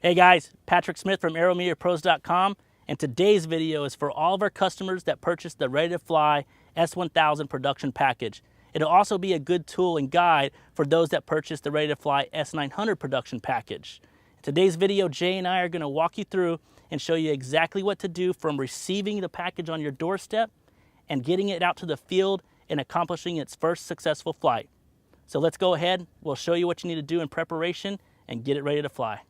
Hey guys, Patrick Smith from AeroMediaPros.com, and today's video is for all of our customers that purchased the Ready to Fly S1000 production package. It'll also be a good tool and guide for those that purchased the Ready to Fly S900 production package. In today's video, Jay and I are going to walk you through and show you exactly what to do from receiving the package on your doorstep and getting it out to the field and accomplishing its first successful flight. So let's go ahead, we'll show you what you need to do in preparation and get it ready to fly.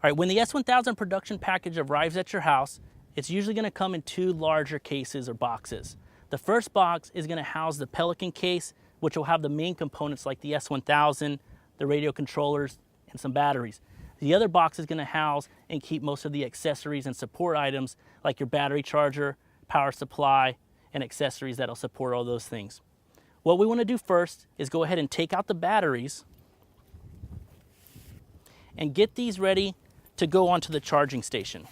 All right, when the S1000 production package arrives at your house, it's usually going to come in two larger cases or boxes. The first box is going to house the Pelican case, which will have the main components like the S1000, the radio controllers, and some batteries. The other box is going to house and keep most of the accessories and support items like your battery charger, power supply, and accessories that'll support all those things. What we want to do first is go ahead and take out the batteries and get these ready to go onto the charging station.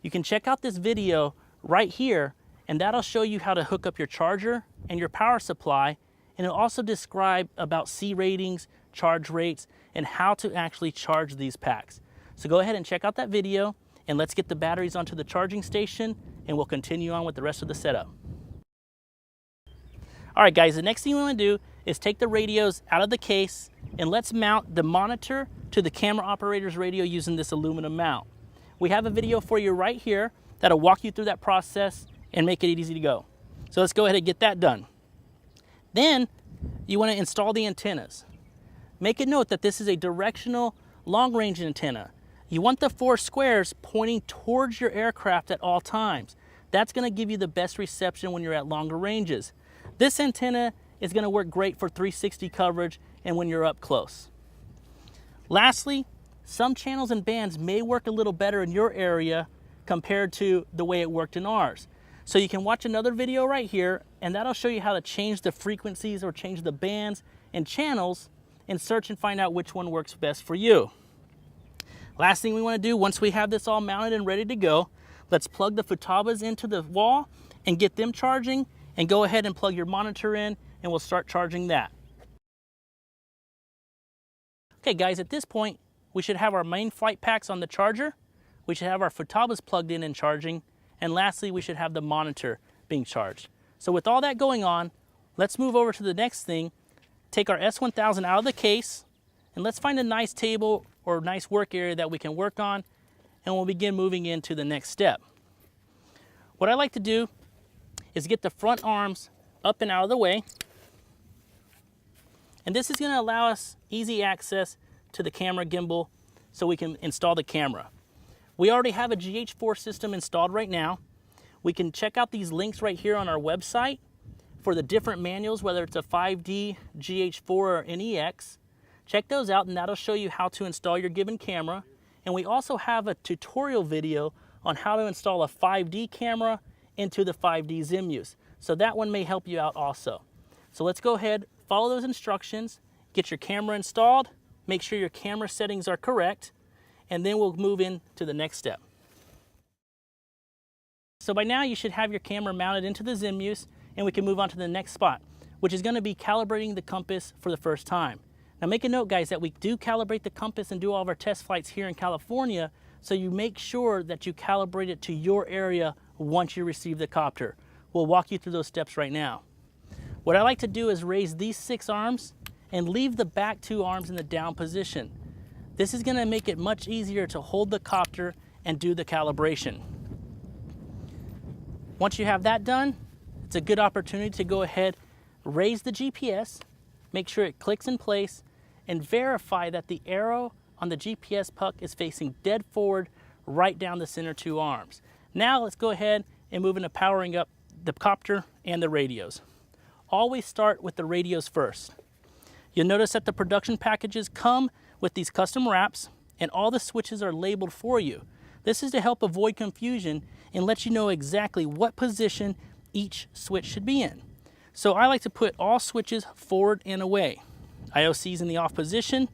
You can check out this video right here, and that'll show you how to hook up your charger and your power supply, and it'll also describe about C ratings, charge rates, and how to actually charge these packs. So go ahead and check out that video, and let's get the batteries onto the charging station, and we'll continue on with the rest of the setup. All right guys, the next thing we want to do is take the radios out of the case, and let's mount the monitor to the camera operator's radio using this aluminum mount. We have a video for you right here that'll walk you through that process and make it easy to go. So let's go ahead and get that done. Then you want to install the antennas. Make a note that this is a directional long-range antenna. You want the four squares pointing towards your aircraft at all times. That's going to give you the best reception when you're at longer ranges. This antenna is going to work great for 360 coverage and when you're up close. Lastly, some channels and bands may work a little better in your area compared to the way it worked in ours. So you can watch another video right here, and that'll show you how to change the frequencies or change the bands and channels and search and find out which one works best for you. Last thing we want to do, once we have this all mounted and ready to go, let's plug the futabas into the wall and get them charging, and go ahead and plug your monitor in and we'll start charging that. Okay guys, at this point, we should have our main flight packs on the charger, we should have our futabas plugged in and charging, and lastly, we should have the monitor being charged. So with all that going on, let's move over to the next thing, take our S1000 out of the case, and let's find a nice table or nice work area that we can work on, and we'll begin moving into the next step. What I like to do is get the front arms up and out of the way. And this is going to allow us easy access to the camera gimbal so we can install the camera. We already have a GH4 system installed right now. We can check out these links right here on our website for the different manuals, whether it's a 5D, GH4, or NEX. Check those out and that'll show you how to install your given camera. And we also have a tutorial video on how to install a 5D camera into the 5D Zimus. So that one may help you out also. So let's go ahead, follow those instructions, get your camera installed, make sure your camera settings are correct, and then we'll move into the next step. So by now you should have your camera mounted into the Zimus, and we can move on to the next spot, which is going to be calibrating the compass for the first time. Now make a note guys that we do calibrate the compass and do all of our test flights here in California, so you make sure that you calibrate it to your area once you receive the copter. We'll walk you through those steps right now. What I like to do is raise these 6 arms and leave the back 2 arms in the down position. This is going to make it much easier to hold the copter and do the calibration. Once you have that done, it's a good opportunity to go ahead, raise the GPS, make sure it clicks in place, and verify that the arrow on the GPS puck is facing dead forward right down the center 2 arms. Now let's go ahead and move into powering up the copter and the radios. Always start with the radios first. You'll notice that the production packages come with these custom wraps, and all the switches are labeled for you. This is to help avoid confusion and let you know exactly what position each switch should be in. So I like to put all switches forward and away. IOC is in the off position,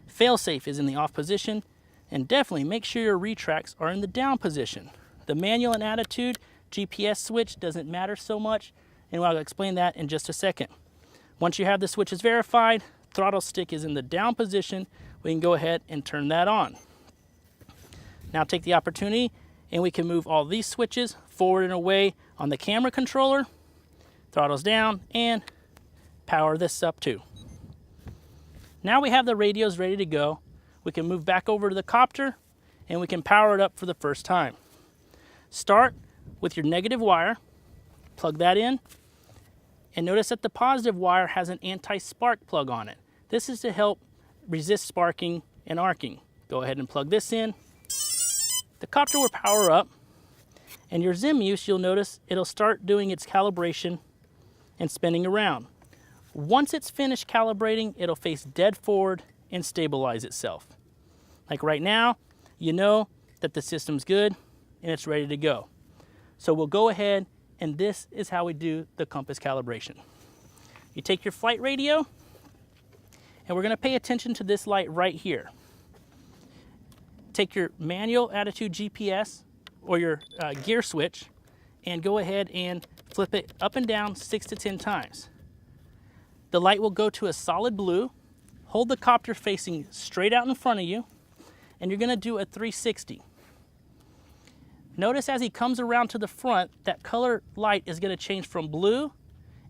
failsafe is in the off position, and definitely make sure your retracts are in the down position. The manual and attitude GPS switch doesn't matter so much, and I'll explain that in just a second. Once you have the switches verified, throttle stick is in the down position, we can go ahead and turn that on. Now take the opportunity and we can move all these switches forward and away on the camera controller, throttles down, and power this up too. Now we have the radios ready to go. We can move back over to the copter and we can power it up for the first time. Start with your negative wire, plug that in, and notice that the positive wire has an anti-spark plug on it. This is to help resist sparking and arcing. Go ahead and plug this in. The copter will power up, and your ZIM use, you'll notice it'll start doing its calibration and spinning around. Once it's finished calibrating, it'll face dead forward and stabilize itself. Like right now, you know that the system's good and it's ready to go. So we'll go ahead, and this is how we do the compass calibration. You take your flight radio, and we're going to pay attention to this light right here. Take your manual attitude GPS or your gear switch and go ahead and flip it up and down 6 to 10 times. The light will go to a solid blue. Hold the copter facing straight out in front of you, and you're going to do a 360. Notice as he comes around to the front, that color light is going to change from blue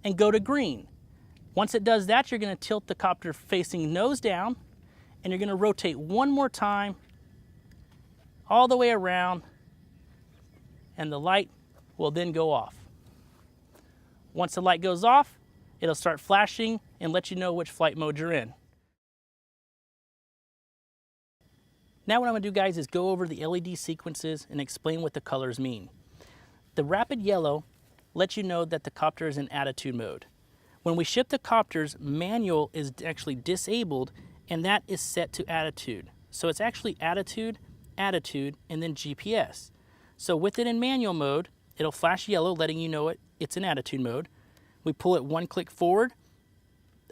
and go to green. Once it does that, you're going to tilt the copter facing nose down, and you're going to rotate one more time all the way around, and the light will then go off. Once the light goes off, it'll start flashing and let you know which flight mode you're in. Now what I'm going to do, guys, is go over the LED sequences and explain what the colors mean. The rapid yellow lets you know that the copter is in attitude mode. When we ship the copters, manual is actually disabled, and that is set to attitude. So it's actually attitude, attitude, and then GPS. So with it in manual mode, it'll flash yellow, letting you know it's in attitude mode. We pull it one click forward,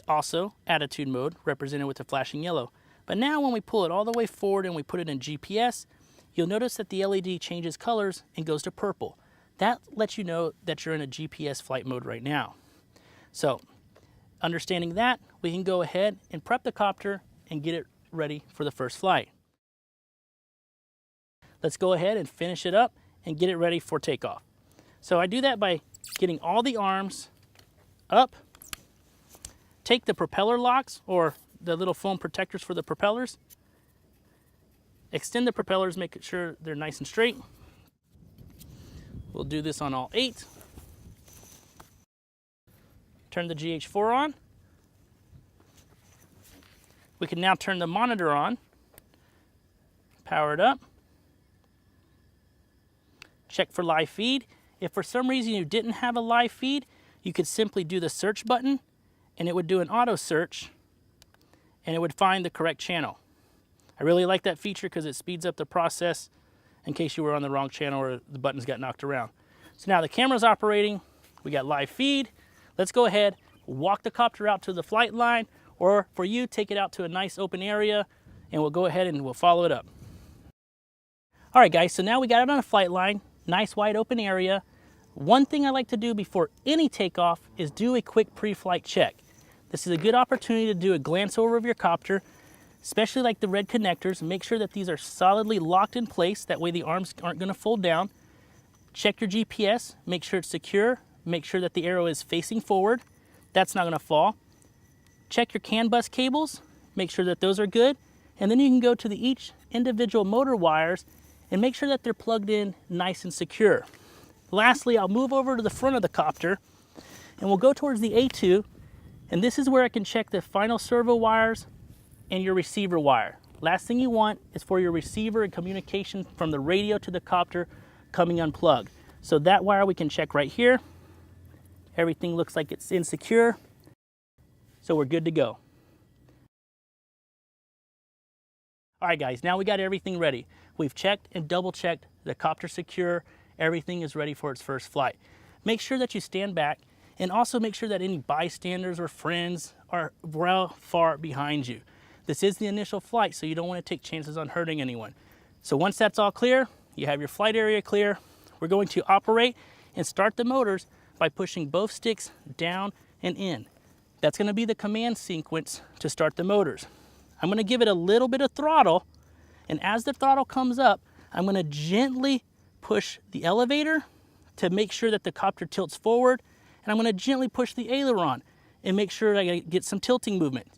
also attitude mode, represented with the flashing yellow. But now when we pull it all the way forward and we put it in GPS, you'll notice that the LED changes colors and goes to purple. That lets you know that you're in a GPS flight mode right now. So understanding that, we can go ahead and prep the copter and get it ready for the first flight. Let's go ahead and finish it up and get it ready for takeoff. So I do that by getting all the arms up, take the propeller locks or the little foam protectors for the propellers, extend the propellers, make sure they're nice and straight. We'll do this on all 8. Turn the GH4 on. We can now turn the monitor on, power it up, check for live feed. If for some reason you didn't have a live feed, you could simply do the search button and it would do an auto search and it would find the correct channel. I really like that feature because it speeds up the process in case you were on the wrong channel or the buttons got knocked around. So now the camera's operating, we got live feed. Let's go ahead, walk the copter out to the flight line, or for you, take it out to a nice open area and we'll go ahead and we'll follow it up. All right, guys, so now we got it on a flight line, nice wide open area. One thing I like to do before any takeoff is do a quick pre-flight check. This is a good opportunity to do a glance over of your copter, especially like the red connectors. Make sure that these are solidly locked in place. That way the arms aren't going to fold down. Check your GPS, make sure it's secure. Make sure that the arrow is facing forward. That's not going to fall. Check your CAN bus cables, make sure that those are good. And then you can go to each individual motor wires and make sure that they're plugged in nice and secure. Lastly, I'll move over to the front of the copter and we'll go towards the A2. And this is where I can check the final servo wires and your receiver wire. Last thing you want is for your receiver and communication from the radio to the copter coming unplugged. So that wire we can check right here. Everything looks like it's insecure. So we're good to go. All right, guys, now we got everything ready. We've checked and double checked the copter secure. Everything is ready for its first flight. Make sure that you stand back and also make sure that any bystanders or friends are well far behind you. This is the initial flight, so you don't want to take chances on hurting anyone. So once that's all clear, you have your flight area clear. We're going to operate and start the motors by pushing both sticks down and in. That's going to be the command sequence to start the motors. I'm going to give it a little bit of throttle, and as the throttle comes up, I'm going to gently push the elevator to make sure that the copter tilts forward, and I'm going to gently push the aileron and make sure I get some tilting movement.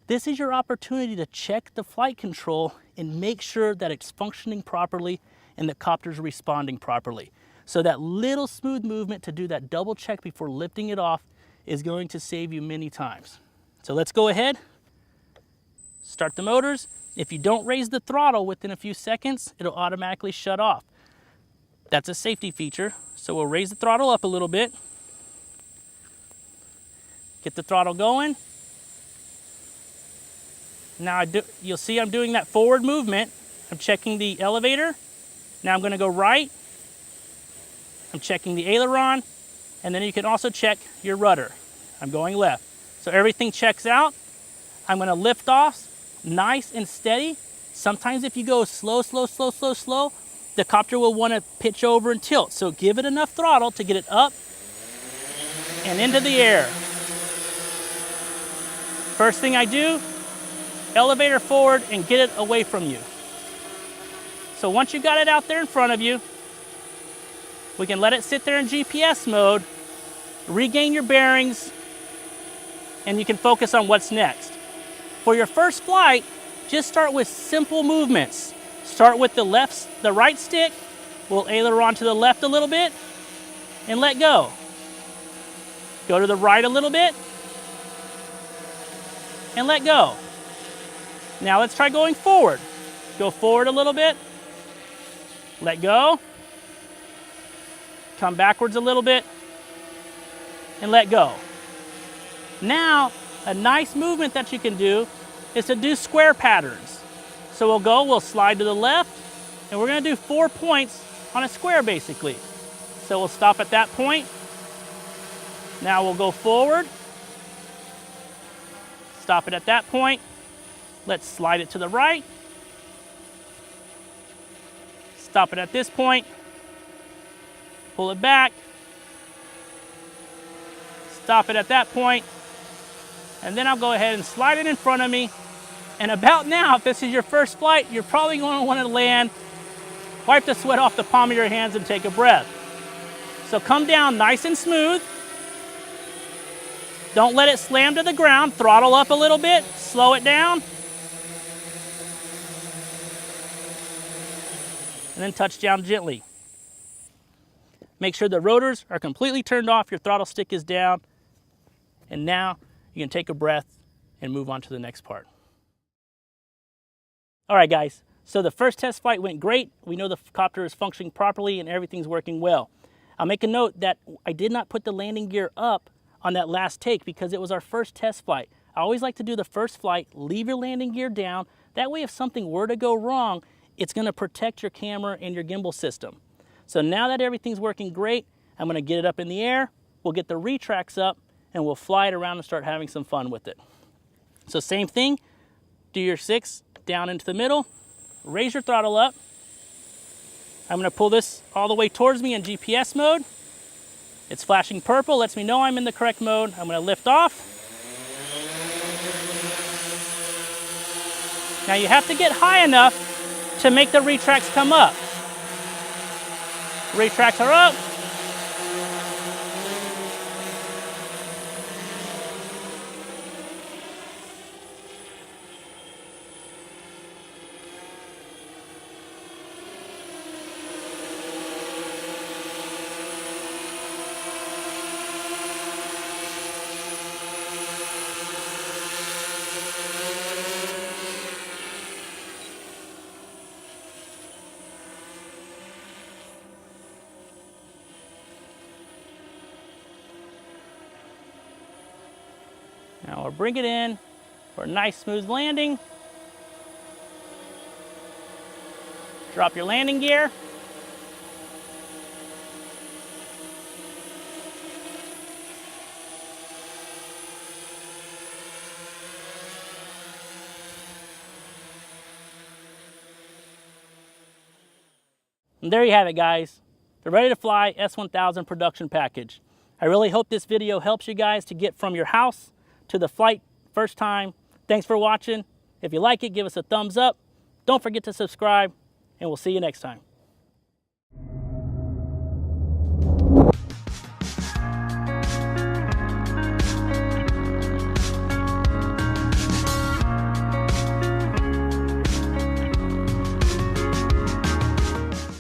This is your opportunity to check the flight control and make sure that it's functioning properly and the copter's responding properly. So that little smooth movement to do that double check before lifting it off is going to save you many times. So let's go ahead, start the motors. If you don't raise the throttle within a few seconds, it'll automatically shut off. That's a safety feature. So we'll raise the throttle up a little bit. Get the throttle going. Now you'll see I'm doing that forward movement. I'm checking the elevator. Now I'm going to go right. I'm checking the aileron. And then you can also check your rudder. I'm going left. So everything checks out. I'm going to lift off nice and steady. Sometimes if you go slow, the copter will want to pitch over and tilt. So give it enough throttle to get it up and into the air. First thing I do, elevator forward and get it away from you. So once you got it out there in front of you, we can let it sit there in GPS mode, regain your bearings, and you can focus on what's next. For your first flight, just start with simple movements. Start with the right stick, we'll aileron to the left a little bit, and let go. Go to the right a little bit, and let go. Now let's try going forward. Go forward a little bit, let go, come backwards a little bit, and let go. Now, a nice movement that you can do is to do square patterns. So we'll slide to the left, and we're going to do 4 points on a square basically. So we'll stop at that point. Now we'll go forward, stop it at that point. Let's slide it to the right, stop it at this point, pull it back, stop it at that point, and then I'll go ahead and slide it in front of me. And about now, if this is your first flight, you're probably going to want to land, wipe the sweat off the palm of your hands and take a breath. So come down nice and smooth. Don't let it slam to the ground. Throttle up a little bit, slow it down. And then touch down gently. Make sure the rotors are completely turned off, your throttle stick is down, and now you can take a breath and move on to the next part. All right, guys, so the first test flight went great. We know the copter is functioning properly and everything's working well. I'll make a note that I did not put the landing gear up on that last take because it was our first test flight. I always like to do the first flight, leave your landing gear down. That way if something were to go wrong, it's going to protect your camera and your gimbal system. So now that everything's working great, I'm going to get it up in the air, we'll get the retracts up, and we'll fly it around and start having some fun with it. So same thing, do your 6 down into the middle, raise your throttle up. I'm going to pull this all the way towards me in GPS mode. It's flashing purple, lets me know I'm in the correct mode. I'm going to lift off. Now you have to get high enough to make the retracts come up. Retracts are up. Now we'll bring it in for a nice smooth landing. Drop your landing gear. And there you have it, guys. The Ready to Fly S1000 production package. I really hope this video helps you guys to get from your house to the flight first time. Thanks for watching. If you like it, give us a thumbs up. Don't forget to subscribe, and we'll see you next time.